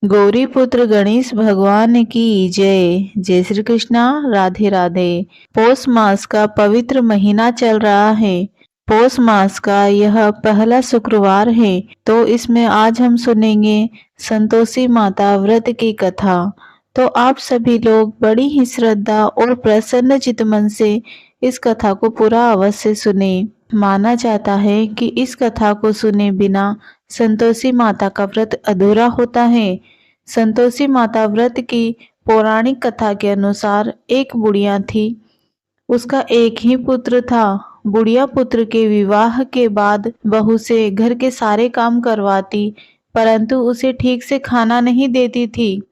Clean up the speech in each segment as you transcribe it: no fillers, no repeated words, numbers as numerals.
गौरी पुत्र गणेश भगवान की जय। जय श्री कृष्णा। राधे राधे। पौष मास का पवित्र महीना चल रहा है। पौष मास का यह पहला शुक्रवार है, तो इसमें आज हम सुनेंगे संतोषी माता व्रत की कथा। तो आप सभी लोग बड़ी ही श्रद्धा और प्रसन्न चित मन से इस कथा को पूरा अवश्य सुने। माना जाता है कि इस कथा को सुने बिना संतोषी माता का व्रत अधूरा होता है। संतोषी माता व्रत की पौराणिक कथा के अनुसार एक बुढ़िया थी। उसका एक ही पुत्र था। बुढ़िया पुत्र के विवाह के बाद बहू से घर के सारे काम करवाती, परंतु उसे ठीक से खाना नहीं देती थी।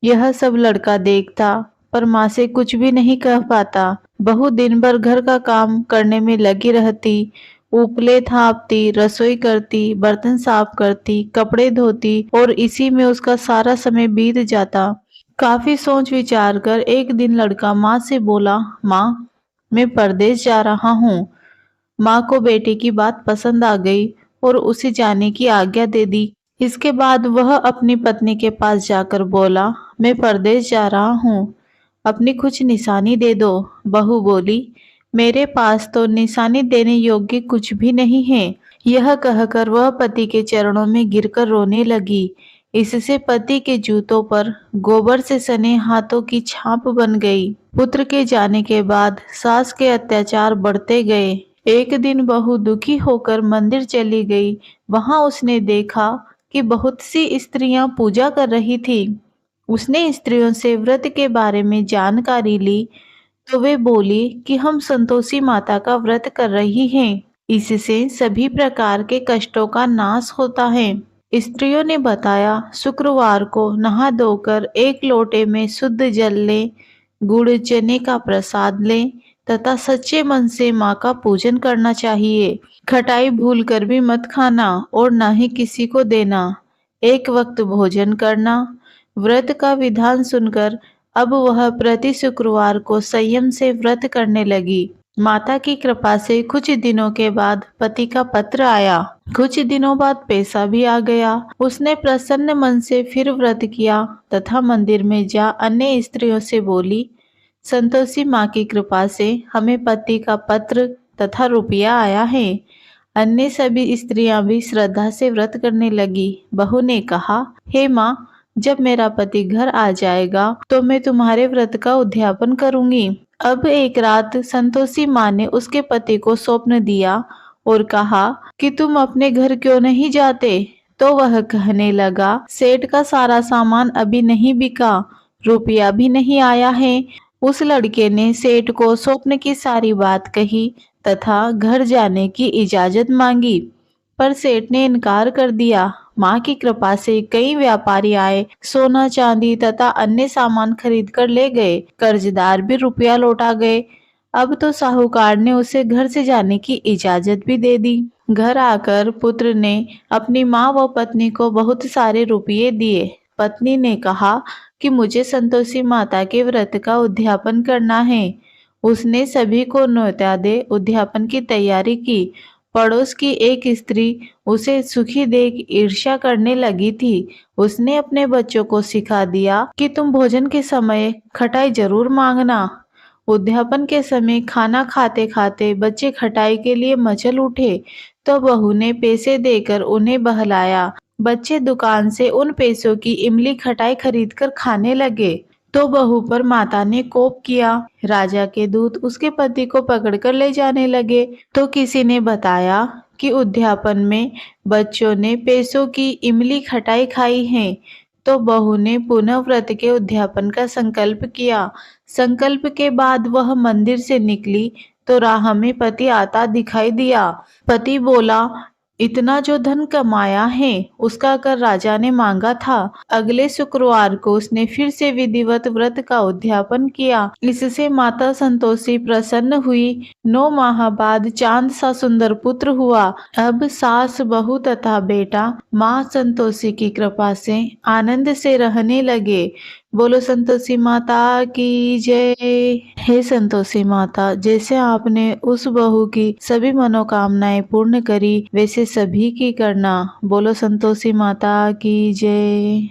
यह सब लड़का देखता, पर माँ से कुछ भी नहीं कह पाता। बहू दिन भर घर का काम करने में लगी रहती। उपले थापती, रसोई करती, बर्तन साफ करती, कपड़े धोती और इसी में उसका सारा समय बीत जाता। काफी सोच विचार कर एक दिन लड़का माँ से बोला, माँ, मैं परदेश जा रहा हूँ। माँ को बेटे की बात पसंद आ गई और उसे जाने की आज्ञा दे दी। इसके बाद वह अपनी पत्नी के पास जाकर बोला, मैं परदेश जा रहा हूँ, अपनी कुछ निशानी दे दो। बहू बोली, मेरे पास तो निशानी देने योग्य कुछ भी नहीं है। यह कहकर वह पति के चरणों में गिरकर रोने लगी। इससे पति के जूतों पर गोबर से सने हाथों की छाप बन गई। पुत्र के जाने के बाद सास के अत्याचार बढ़ते गए। एक दिन बहू दुखी होकर मंदिर चली गई। वहां उसने देखा कि बहुत सी स्त्रियां पूजा कर रही थी। उसने स्त्रियों से व्रत के बारे में जानकारी ली, तो वे बोली कि हम संतोषी माता का व्रत कर रही हैं। इससे सभी प्रकार के कष्टों का नाश होता है। स्त्रियों ने बताया, शुक्रवार को नहा धोकर एक लोटे में शुद्ध जल लें, गुड़ चने का प्रसाद लें तथा सच्चे मन से माँ का पूजन करना चाहिए। खटाई भूल कर भी मत खाना और ना ही किसी को देना। एक वक्त भोजन करना। व्रत का विधान सुनकर अब वह प्रति शुक्रवार को संयम से व्रत करने लगी। माता की कृपा से कुछ दिनों के बाद पति का पत्र आया। कुछ दिनों बाद पैसा भी आ गया। उसने प्रसन्न मन से फिर व्रत किया तथा मंदिर में जा अन्य स्त्रियों से बोली, संतोषी माँ की कृपा से हमें पति का पत्र तथा रुपया आया है। अन्य सभी स्त्रियां भी श्रद्धा से व्रत करने लगी। बहू ने कहा, हे माँ, जब मेरा पति घर आ जाएगा तो मैं तुम्हारे व्रत का उद्यापन करूंगी। अब एक रात संतोषी माँ ने उसके पति को स्वप्न दिया और कहा कि तुम अपने घर क्यों नहीं जाते। तो वह कहने लगा, सेठ का सारा सामान अभी नहीं बिका, रुपया भी नहीं आया है। उस लड़के ने सेठ को स्वप्न की सारी बात कही तथा घर जाने की इजाजत मांगी, पर सेठ ने इनकार कर दिया। माँ की कृपा से कई व्यापारी आए, सोना चांदी तथा अन्य सामान खरीद कर ले गए। कर्जदार भी रुपया लौटा गए। अब तो साहूकार ने उसे घर से जाने की इजाजत भी दे दी। घर आकर पुत्र ने अपनी माँ व पत्नी को बहुत सारे रुपये दिए। पत्नी ने कहा कि मुझे संतोषी माता के व्रत का उद्यापन करना है। उसने सभी को न्योता दे उद्यापन की तैयारी की। पड़ोस की एक स्त्री उसे सुखी देख ईर्ष्या करने लगी थी। उसने अपने बच्चों को सिखा दिया कि तुम भोजन के समय खटाई जरूर मांगना। उद्यापन के समय खाना खाते खाते बच्चे खटाई के लिए मचल उठे, तो बहू ने पैसे देकर उन्हें बहलाया। बच्चे दुकान से उन पैसों की इमली खटाई खरीदकर खाने लगे। तो बहू पर माता ने कोप किया। राजा के दूत उसके पति को पकड़कर ले जाने लगे। तो किसी ने बताया कि उद्यापन में बच्चों ने पैसों की इमली खटाई खाई है। तो बहू ने पुनः व्रत के उद्यापन का संकल्प किया। संकल्प के बाद वह मंदिर से निकली तो राह में पति आता दिखाई दिया। पति बोला, इतना जो धन कमाया है उसका कर राजा ने मांगा था। अगले शुक्रवार को उसने फिर से विधिवत व्रत का उद्यापन किया। इससे माता संतोषी प्रसन्न हुई। 9 माह बाद चांद सा सुंदर पुत्र हुआ। अब सास, बहू तथा बेटा माँ संतोषी की कृपा से आनंद से रहने लगे। बोलो संतोषी माता की जय। हे संतोषी माता, जैसे आपने उस बहू की सभी मनोकामनाएं पूर्ण करी, वैसे सभी की करना। बोलो संतोषी माता की जय।